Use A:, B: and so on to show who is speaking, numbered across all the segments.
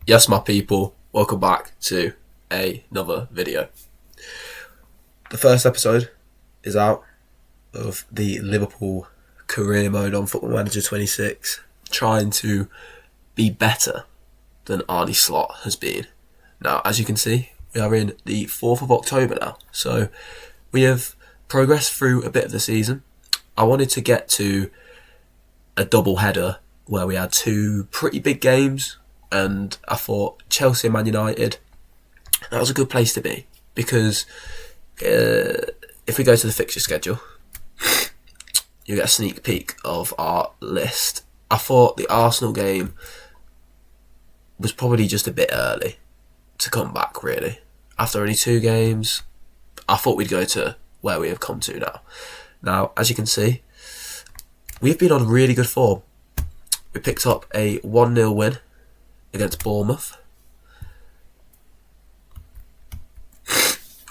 A: Yes, my people, welcome back to another video. The first episode is out of the Liverpool career mode on Football Manager 26, trying to be better than Arne Slot has been. Now, as you can see, we are in the 4th of October now, so we have progressed through a bit of the season. I wanted to get to a double header where we had two pretty big games, and I thought Chelsea and Man United, that was a good place to be, because if we go to the fixture schedule, you get a sneak peek of our list. I thought the Arsenal game was probably just a bit early to come back, really. After only 2 games, I thought we'd go to where we have come to now. Now, as you can see, we've been on really good form. We picked up a 1-0 win against Bournemouth,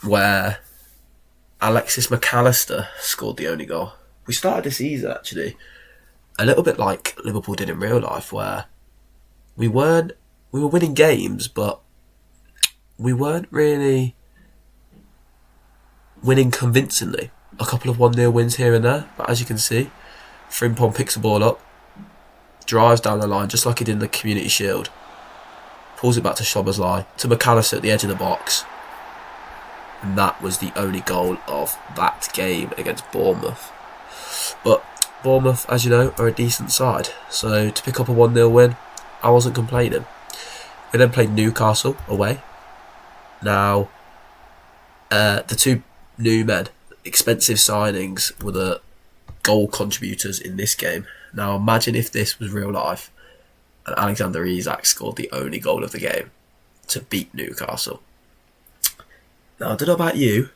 A: where Alexis McAllister scored the only goal. We started the season, actually, a little bit like Liverpool did in real life, where we were winning games, but we weren't really winning convincingly. A couple of 1-0 wins here and there, but as you can see, Frimpong picks the ball up, drives down the line just like he did in the Community Shield, pulls it back to Szoboszlai, to McAllister at the edge of the box, and that was the only goal of that game against Bournemouth. But Bournemouth, as you know, are a decent side, so to pick up a 1-0 win, I wasn't complaining. We then played Newcastle away. Now, the two new men, expensive signings, were the goal contributors in this game. Now, imagine if this was real life and Alexander Isak scored the only goal of the game to beat Newcastle. Now, I don't know about you,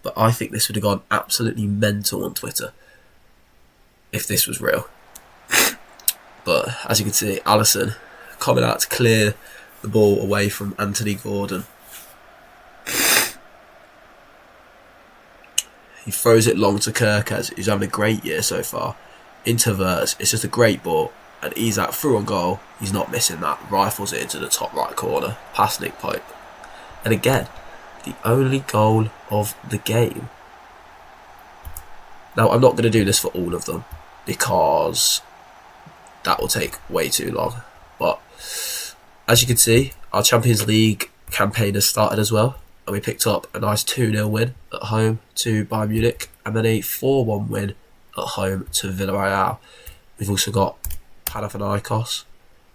A: but I think this would have gone absolutely mental on Twitter if this was real. But as you can see, Alisson coming out to clear the ball away from Anthony Gordon. He throws it long to Kirkez, who's having a great year so far. Into Verts, it's just a great ball, and Isak through on goal. He's not missing that. Rifles it into the top right corner, past Nick Pope. And again, the only goal of the game. Now, I'm not going to do this for all of them, because that will take way too long. But as you can see, our Champions League campaign has started as well, and we picked up a nice 2-0 win at home to Bayern Munich, and then a 4-1 win at home to Villarreal. We've also got Panathinaikos,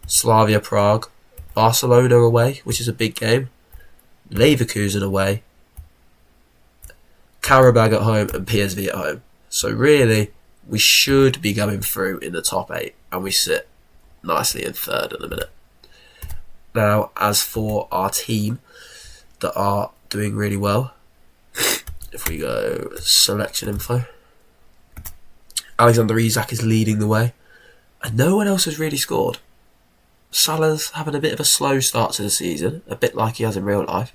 A: Slavia Prague, Barcelona away, which is a big game, Leverkusen away, Karabag at home, and PSV at home. So really, we should be going through in the top 8, and we sit nicely in 3rd at the minute. Now, as for our team that are doing really well, if we go selection info, Alexander Isak is leading the way, and no one else has really scored. Salah's having a bit of a slow start to the season, a bit like he has in real life,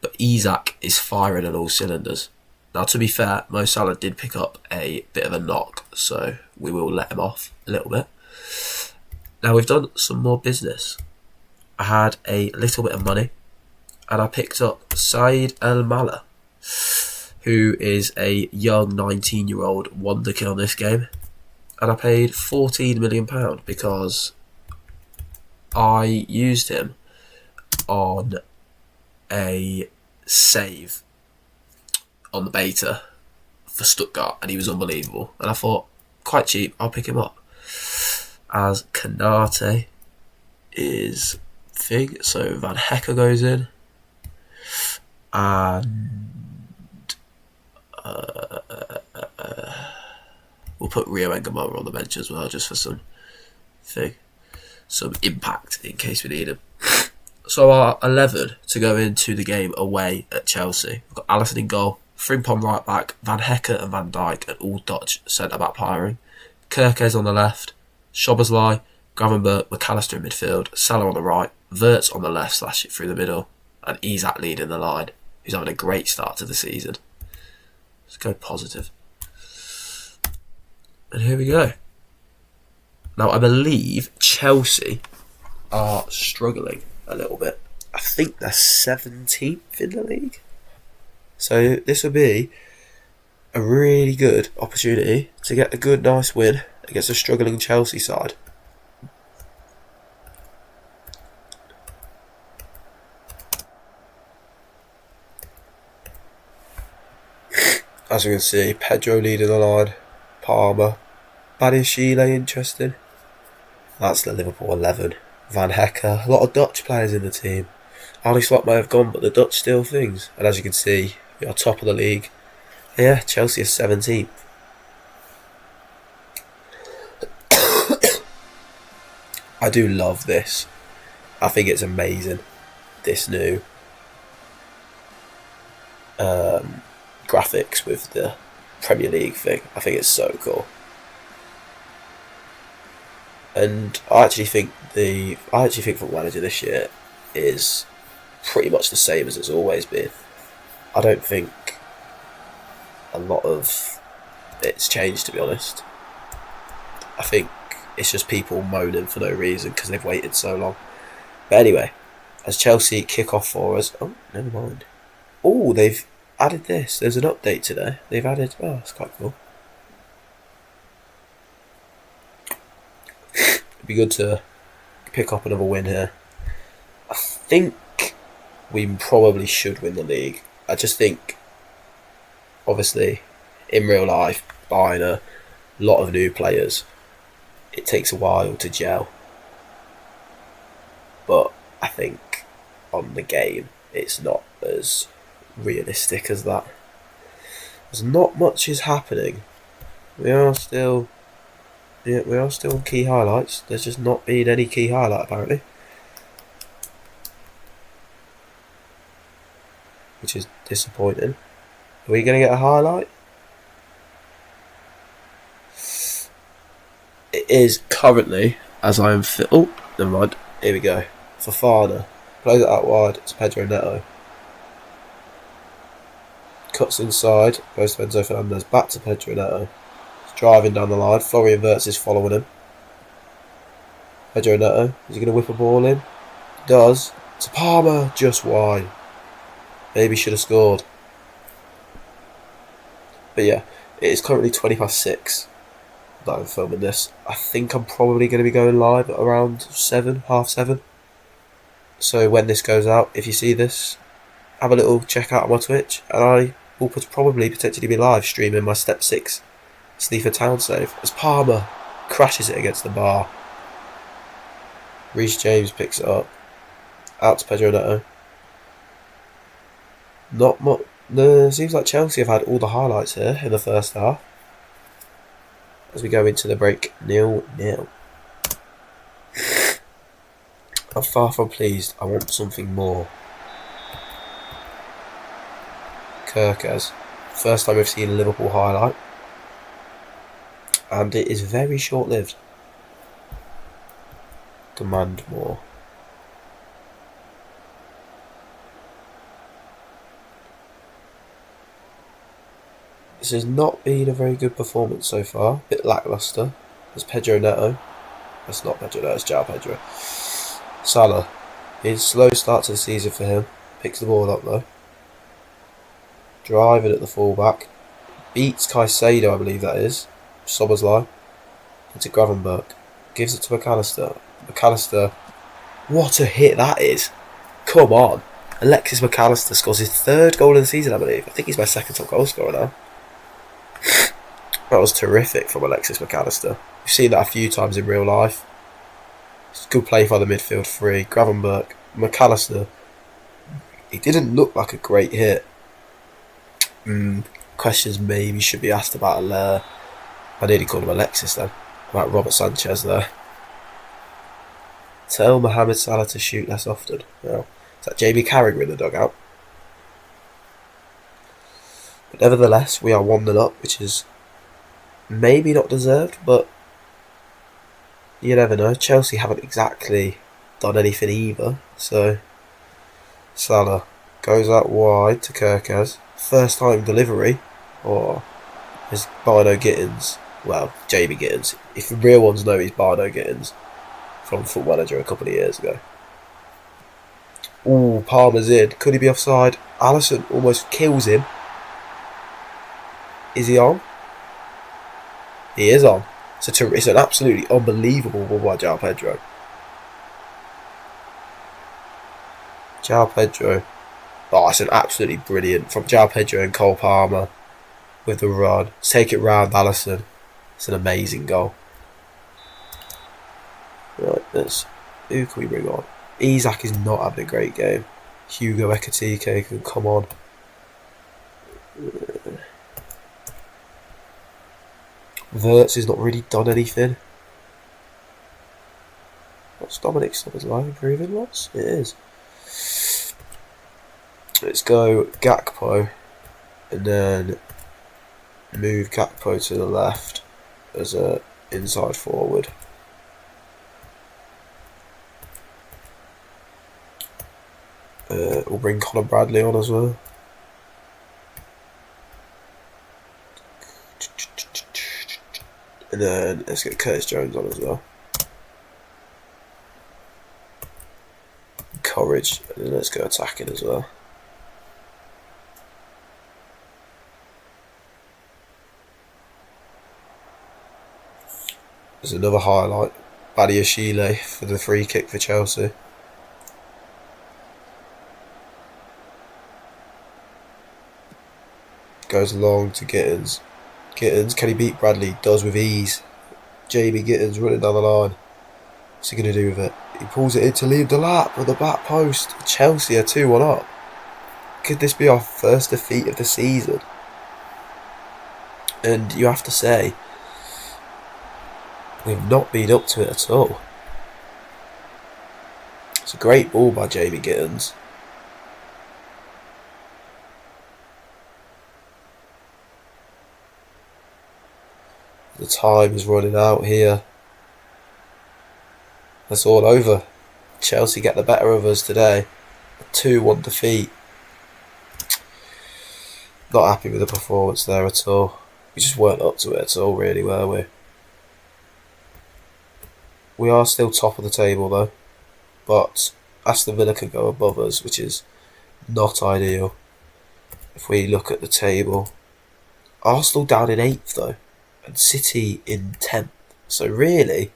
A: but Isak is firing on all cylinders. Now, to be fair, Mo Salah did pick up a bit of a knock, so we will let him off a little bit. Now, we've done some more business. I had a little bit of money, and I picked up Said El Mala, who is a young 19-year-old wonder kid on this game, and I paid £14 million because I used him on a save on the beta for Stuttgart, and he was unbelievable, and I thought, quite cheap, I'll pick him up. As Kanate is thing, so Van Hecke goes in, and we'll put Rio Engamora on the bench as well, just for some impact in case we need him. So our 11 to go into the game away at Chelsea. We've got Alisson in goal, Frimpong right back, Van Hecke and Van Dijk, and all Dutch centre back pairing. Kirkez on the left, Szoboszlai, Gravenberch, McAllister in midfield, Salah on the right, Verts on the left, slash it through the middle, and Isak leading the line, who's having a great start to the season. Let's go positive. And here we go. Now, I believe Chelsea are struggling a little bit. I think they're 17th in the league. So this will be a really good opportunity to get a good, nice win against a struggling Chelsea side. As we can see, Pedro leading the line, Palmer, Badiashile interesting. That's the Liverpool 11. Van Hecker, a lot of Dutch players in the team. Ali Slot may have gone, but the Dutch steal things. And as you can see, we are top of the league. Yeah, Chelsea is 17th. I do love this. I think it's amazing. This new graphics with the Premier League thing. I think it's so cool. And I actually think Football Manager this year is pretty much the same as it's always been. I don't think a lot of it's changed, to be honest. I think it's just people moaning for no reason because they've waited so long. But anyway, as Chelsea kick off for us... Oh, never mind. Oh, they've added this. There's an update today. They've added... Oh, that's quite cool. It'd be good to pick up another win here. I think we probably should win the league. I just think, obviously, in real life, buying a lot of new players, it takes a while to gel. But I think on the game, it's not as realistic as that. There's not much is happening. We are still on key highlights. There's just not been any key highlight apparently, which is disappointing. Are we going to get a highlight? It is currently, as I am oh, never mind. Here we go. Fofana plays it out wide to Pedro Neto. Cuts inside, goes to Enzo Fernandez, back to Pedro Neto. He's driving down the line. Florian Wirtz is following him. Pedro Neto, is he going to whip a ball in? He does. To Palmer, just wide. Maybe should have scored. But yeah, it is currently 6:20 that I'm filming this. I think I'm probably going to be going live at around 7, half 7. So when this goes out, if you see this, have a little check out on my Twitch, and I will probably potentially be live streaming my Step 6 Sleaford Town save as Palmer crashes it against the bar. Reece James picks it up. Out to Pedro Neto. Not much. No, it seems like Chelsea have had all the highlights here in the first half. As we go into the break, 0-0. I'm far from pleased. I want something more. Kirkes. First time we've seen a Liverpool highlight. And it is very short-lived. Demand more. This has not been a very good performance so far. A bit lacklustre. There's Pedro Neto. That's not Pedro Neto, it's João Pedro. Salah. It's a slow start to the season for him. Picks the ball up though. Driving at the fullback. Beats Caicedo, I believe that is. Sobersley. Into Gravenberch. Gives it to McAllister. McAllister. What a hit that is. Come on. Alexis McAllister scores his 3rd goal of the season, I believe. I think he's my 2nd top goal scorer now. That was terrific from Alexis McAllister. We've seen that a few times in real life. It's good play by the midfield three. Gravenberch, McAllister. He didn't look like a great hit. Questions maybe should be asked about I nearly called him Alexis then. About Robert Sanchez there. Tell Mohamed Salah to shoot less often. Well, is that Jamie Carragher in the dugout? But nevertheless, we are 1-0 up, which is maybe not deserved, but you never know. Chelsea haven't exactly done anything either. So Salah goes out wide to Kirkes. First time delivery, or is Barno Gittins? Well, Jamie Gittins. If the real ones know he's Barno Gittins. from Football Manager a couple of years ago. Ooh, Palmer's in. Could he be offside? Alisson almost kills him. Is he on? He is on. It's an absolutely unbelievable one by João Pedro. João Pedro. Oh, it's an absolutely brilliant from João Pedro and Cole Palmer with the run. Take it round Alisson. It's an amazing goal. Right, who can we bring on? Isak is not having a great game. Hugo Ekitike can come on. Wirtz has not really done anything. What's Dominic's sub as well? Improving lots? It is. Let's go Gakpo and then move Gakpo to the left as a inside forward. We'll bring Conor Bradley on as well. And then let's get Curtis Jones on as well. Courage, and then let's go attacking as well. There's another highlight. Badiashile for the free kick for Chelsea. Goes long to Gittins. Gittins, can he beat Bradley? Does with ease. Jamie Gittins running down the line. What's he going to do with it? He pulls it in to leave the lap with the back post. Chelsea are 2-1 up. Could this be our first defeat of the season? And you have to say, we've not been up to it at all. It's a great ball by Jamie Gittins. The time is running out here. That's all over. Chelsea get the better of us today. A 2-1 defeat. Not happy with the performance there at all. We just weren't up to it at all, really, were we? We are still top of the table, though. But Aston Villa can go above us, which is not ideal. If we look at the table, Arsenal down in 8th, though. And City in 10th. So really,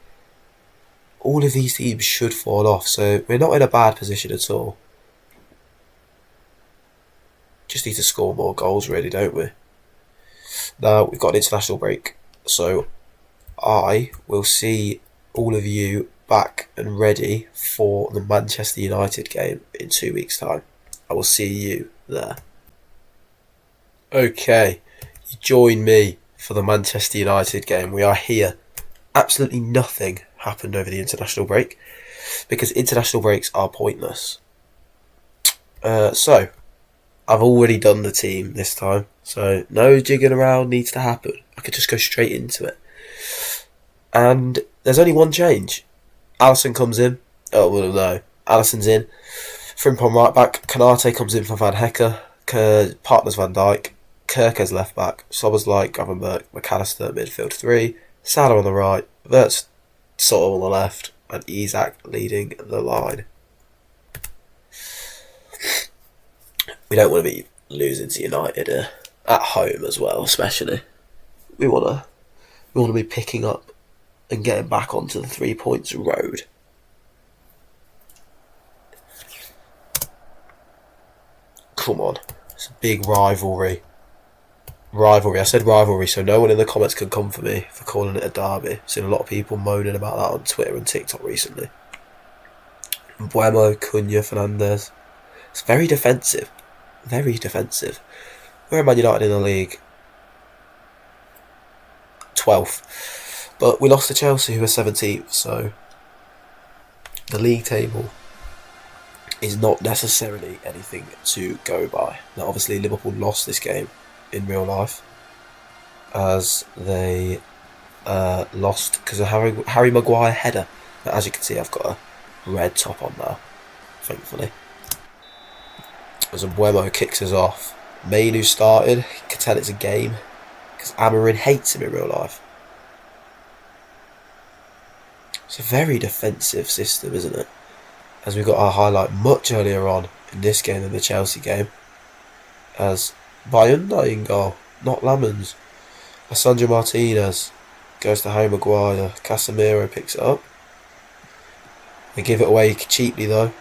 A: all of these teams should fall off. So we're not in a bad position at all. Just need to score more goals, really, don't we? Now, we've got an international break. So I will see all of you back and ready for the Manchester United game in 2 weeks' time. I will see you there. Okay, you join me for the Manchester United game. We are here. Absolutely nothing happened over the international break because international breaks are pointless. So I've already done the team this time, so no jigging around needs to happen. I could just go straight into it. And there's only one change. Alisson comes in. Oh, well, no. Alisson's in. Frimpong right back. Kanate comes in for Van Hecker. Partners Van Dijk. Kirkes left back, Soboslai, Gravenberch, McAllister midfield 3, Salah on the right, Wirtz sort of on the left, and Isak leading the line. We don't want to be losing to United at home as well, especially. We want to be picking up and getting back onto the 3 points road. Come on, it's a big rivalry. I said rivalry, so no one in the comments can come for me for calling it a derby. I've seen a lot of people moaning about that on Twitter and TikTok recently. Buemo, Cunha, Fernandez. It's very defensive. Very defensive. Where are Man United in the league? 12th. But we lost to Chelsea, who are 17th, so the league table is not necessarily anything to go by. Now, obviously, Liverpool lost this game in real life as they lost because of Harry Maguire header. But as you can see, I've got a red top on now, thankfully. As Buemo kicks us off. Mainu started. You can tell it's a game because Amorim hates him in real life. It's a very defensive system, isn't it? As we got our highlight much earlier on in this game than the Chelsea game. As Bayunda in goal, not Lamens. Alessandro Martinez goes to Harry Maguire. Casemiro picks it up. They give it away cheaply though.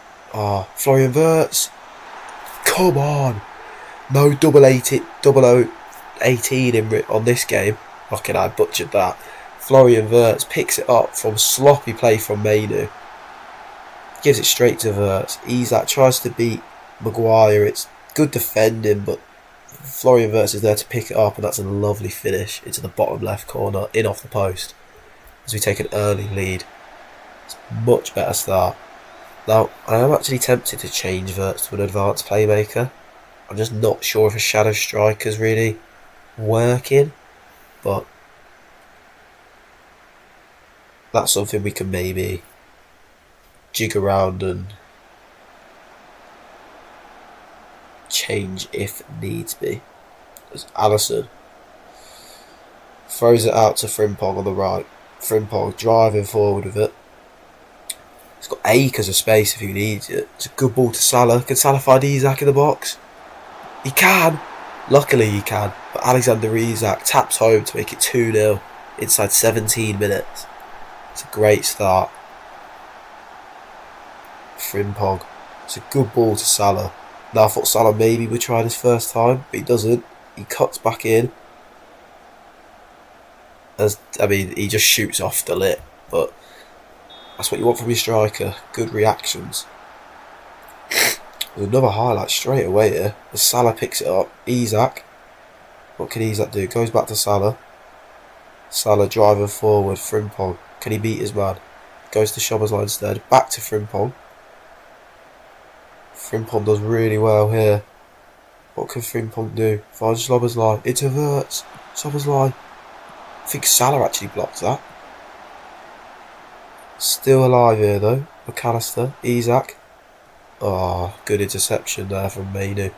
A: Florian Wirtz. Come on. No double 18 on this game. Fucking I butchered that. Florian Wirtz picks it up from sloppy play from Mainu. Gives it straight to Wirtz. Isak tries to beat Maguire. It's good defending, but Florian Wirtz is there to pick it up, and that's a lovely finish into the bottom left corner, in off the post. As we take an early lead. It's a much better start. Now, I am actually tempted to change Wirtz to an advanced playmaker. I'm just not sure if a shadow striker's really working, but that's something we can maybe jig around and change if needs be. As Alisson throws it out to Frimpong on the right. Frimpong driving forward with it. He's got acres of space if he needs it. It's a good ball to Salah. Can Salah find Isak in the box? He can. Luckily he can. But Alexander Isak taps home to make it 2-0 inside 17 minutes. It's a great start. Frimpong. It's a good ball to Salah. Now I thought Salah maybe would try this first time, but he doesn't. He cuts back in. He just shoots off the lip, but that's what you want from your striker. Good reactions. There's another highlight straight away here. As Salah picks it up. Isak. What can Isak do? Goes back to Salah. Salah driving forward. Frimpong. Can he beat his man? Goes to Szoboszlai instead. Back to Frimpong. Frimpong does really well here. What can Frimpong do? Finds Szoboszlai. It's a Wirtz. Szoboszlai. I think Salah actually blocked that. Still alive here though. McAllister. Isak. Good interception there from Mainu.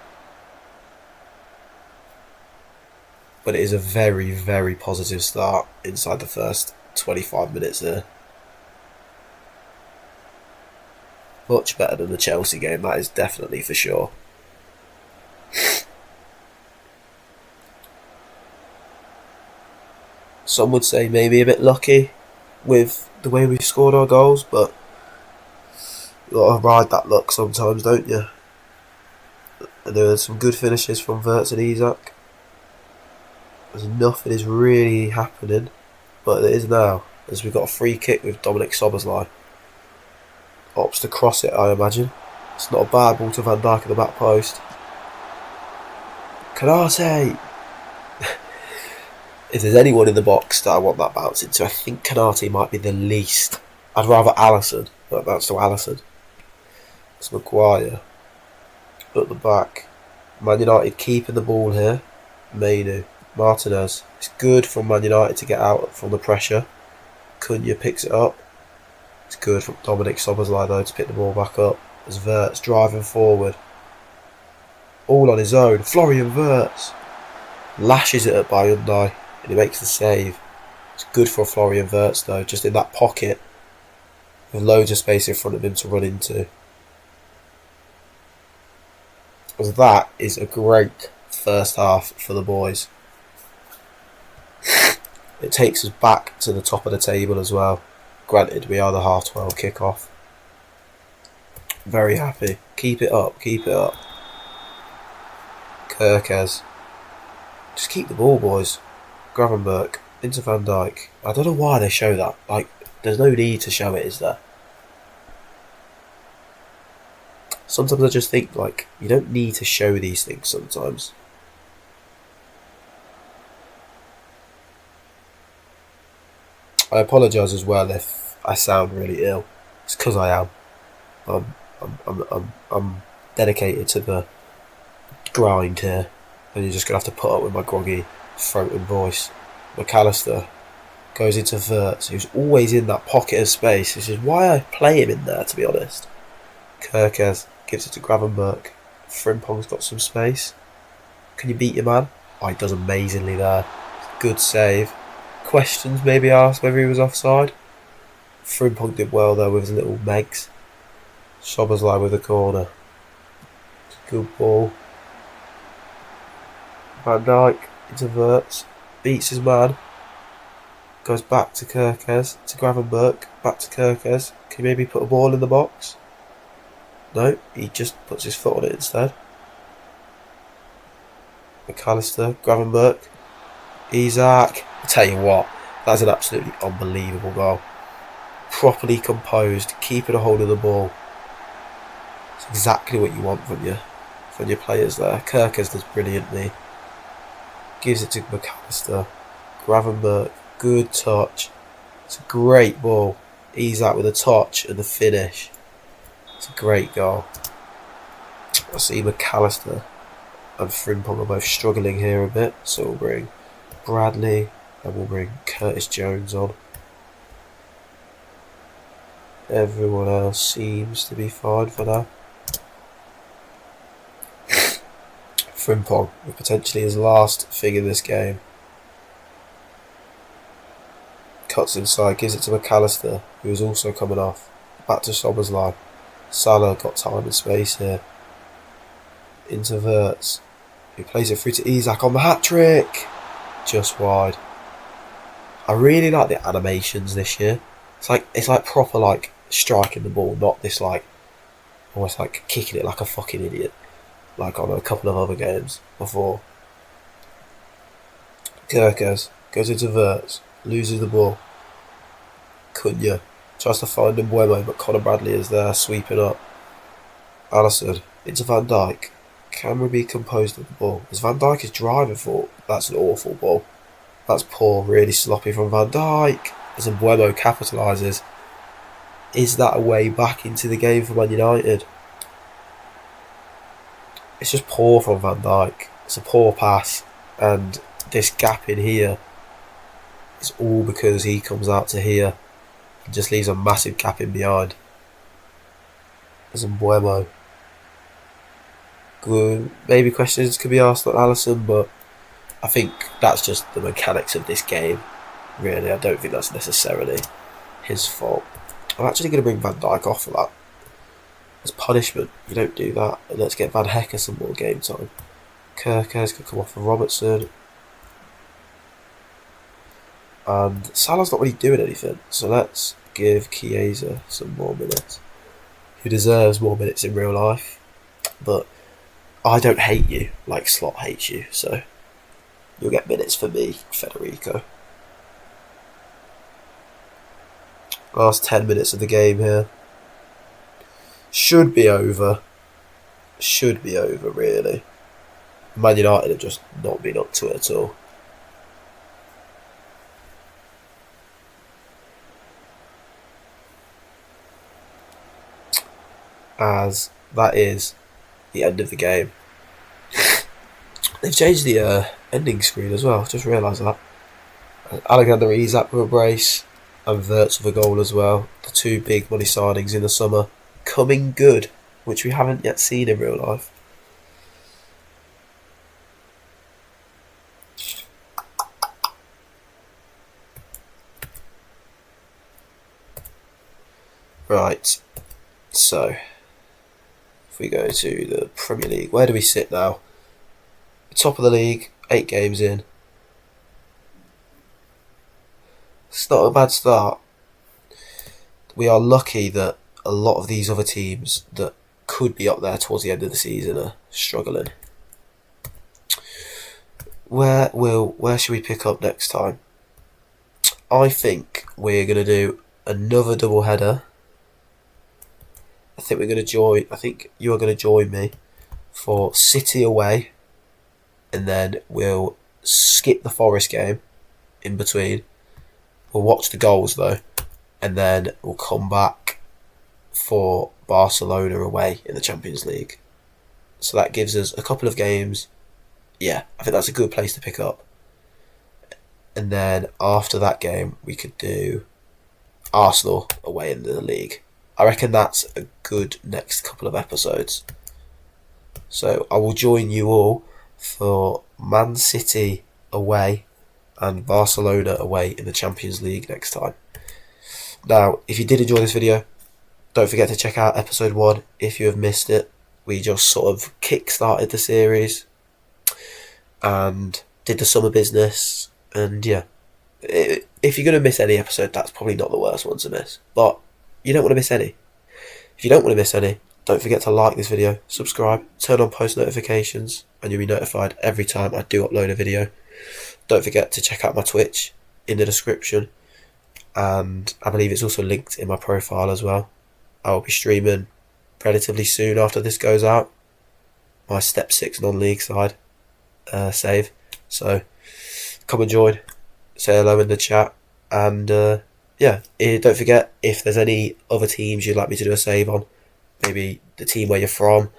A: But it is a very, very positive start inside the first 25 minutes there. Much better than the Chelsea game, that is definitely for sure. Some would say maybe a bit lucky with the way we've scored our goals, but you got to ride that luck sometimes, don't you? And there were some good finishes from Wirtz and Isak. There's nothing is really happening, but it is now, as we've got a free kick with Dominic Szoboszlai. Opts to cross it, I imagine. It's not a bad ball to Van Dijk at the back post. Kanate! If there's anyone in the box that I want that bounce into, I think Kanate might be the least. I'd rather Alisson, but that's to Alisson. It's Maguire at the back. Man United keeping the ball here. Mainu. Martinez. It's good for Man United to get out from the pressure. Cunha picks it up. It's good from Dominic Szoboszlai though to pick the ball back up. As Wirtz driving forward. All on his own. Florian Wirtz lashes it at Bayunda and he makes the save. It's good for Florian Wirtz though, just in that pocket with loads of space in front of him to run into. As that is a great first half for the boys. It takes us back to the top of the table as well. Granted, we are the half-12 kick-off. Very happy. Keep it up, keep it up. Kirkes. Just keep the ball, boys. Gravenberch into Van Dijk. I don't know why they show that. Like, there's no need to show it, is there? Sometimes I just think, like, you don't need to show these things sometimes. I apologise as well if I sound really ill. It's because I am. I'm dedicated to the grind here, and you're just gonna have to put up with my groggy throat and voice. McAllister goes into Wirtz, who's always in that pocket of space, which is why I play him in there, to be honest. Kirkes gives it to Gravenberch. Frimpong's got some space. Can you beat your man? Oh, he does amazingly there. Good save. Questions maybe asked whether he was offside. Frimpong did well though with his little megs. Szoboszlai with a corner. Good ball. Van Dijk interverts, beats his man, goes back to Kerkez, to Gravenberch, back to Kerkez. Can he maybe put a ball in the box? No, he just puts his foot on it instead. McAllister, Gravenberch, Isak. I tell you what, that's an absolutely unbelievable goal. Properly composed, keeping a hold of the ball. It's exactly what you want from your players there. Kerkez does brilliantly. Gives it to McAllister. Gravenberch, good touch. It's a great ball. Isak with a touch and the finish. It's a great goal. I see McAllister and Frimpong are both struggling here a bit, so we'll bring Bradley and we'll bring Curtis Jones on. Everyone else seems to be fine for now. Frimpong with potentially his last thing in this game. Cuts inside, gives it to McAllister, who is also coming off. Back to Szoboszlai. Salah got time and space here. Interverts. He plays it through to Isak on the hat-trick. Just wide. I really like the animations this year. It's like proper like striking the ball, not this like almost like kicking it like a fucking idiot. Like on a couple of other games before. Kerkez goes into verts, loses the ball. Cunha tries to find Mbeumo, but Conor Bradley is there sweeping up. Alisson into Van Dijk. Can we be composed with the ball? As Van Dijk is driving for, that's an awful ball. That's poor, really sloppy from Van Dijk. As Mbeumo capitalises. Is that a way back into the game for Man United? It's just poor from Van Dijk. It's a poor pass, and this gap in here is all because he comes out to here and just leaves a massive gap in behind. There's Mbeumo. Good. Maybe questions could be asked on Alisson, but I think that's just the mechanics of this game. Really, I don't think that's necessarily his fault. I'm actually going to bring Van Dijk off for that. As punishment, you don't do that. And let's get Van Hecker some more game time. Kerkez could come off for Robertson. And Salah's not really doing anything. So let's give Chiesa some more minutes. Who deserves more minutes in real life. But I don't hate you like Slot hates you. So you'll get minutes for me, Federico. Last 10 minutes of the game here. Should be over. Should be over, really. Man United have just not been up to it at all. As that is the end of the game. They've changed the ending screen as well. Just realised that. Alexander Isak with a brace and Wirtz with a goal as well. The two big money signings in the summer. Coming good, which we haven't yet seen in real life. Right, so if we go to the Premier League, where do we sit now? Top of the league, 8 games in. It's not a bad start. We are lucky that a lot of these other teams that could be up there towards the end of the season are struggling. Where should we pick up next time? I think we're going to do another double header. I think you are going to join me for City away, and then we'll skip the Forest game in between. We'll watch the goals though, and then we'll come back for Barcelona away in the Champions League. So that gives us a couple of games. Yeah, I think that's a good place to pick up. And then after that game, we could do Arsenal away in the league. I reckon that's a good next couple of episodes. So I will join you all for Man City away and Barcelona away in the Champions League next time. Now, if you did enjoy this video, don't forget to check out episode 1 if you have missed it. We just sort of kick-started the series and did the summer business. And yeah, if you're going to miss any episode, that's probably not the worst one to miss. But you don't want to miss any. If you don't want to miss any, don't forget to like this video, subscribe, turn on post notifications, and you'll be notified every time I do upload a video. Don't forget to check out my Twitch in the description, and I believe it's also linked in my profile as well. I will be streaming relatively soon after this goes out, my Step 6 non-league side save. So come and join, say hello in the chat, and yeah, don't forget, if there's any other teams you'd like me to do a save on, maybe the team where you're from,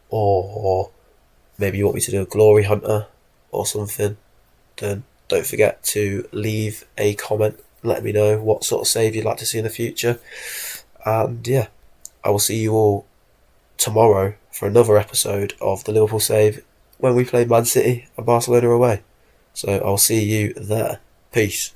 A: or maybe you want me to do a Glory Hunter or something, then don't forget to leave a comment, let me know what sort of save you'd like to see in the future. And yeah, I will see you all tomorrow for another episode of the Liverpool Save when we play Man City and Barcelona away. So I'll see you there. Peace.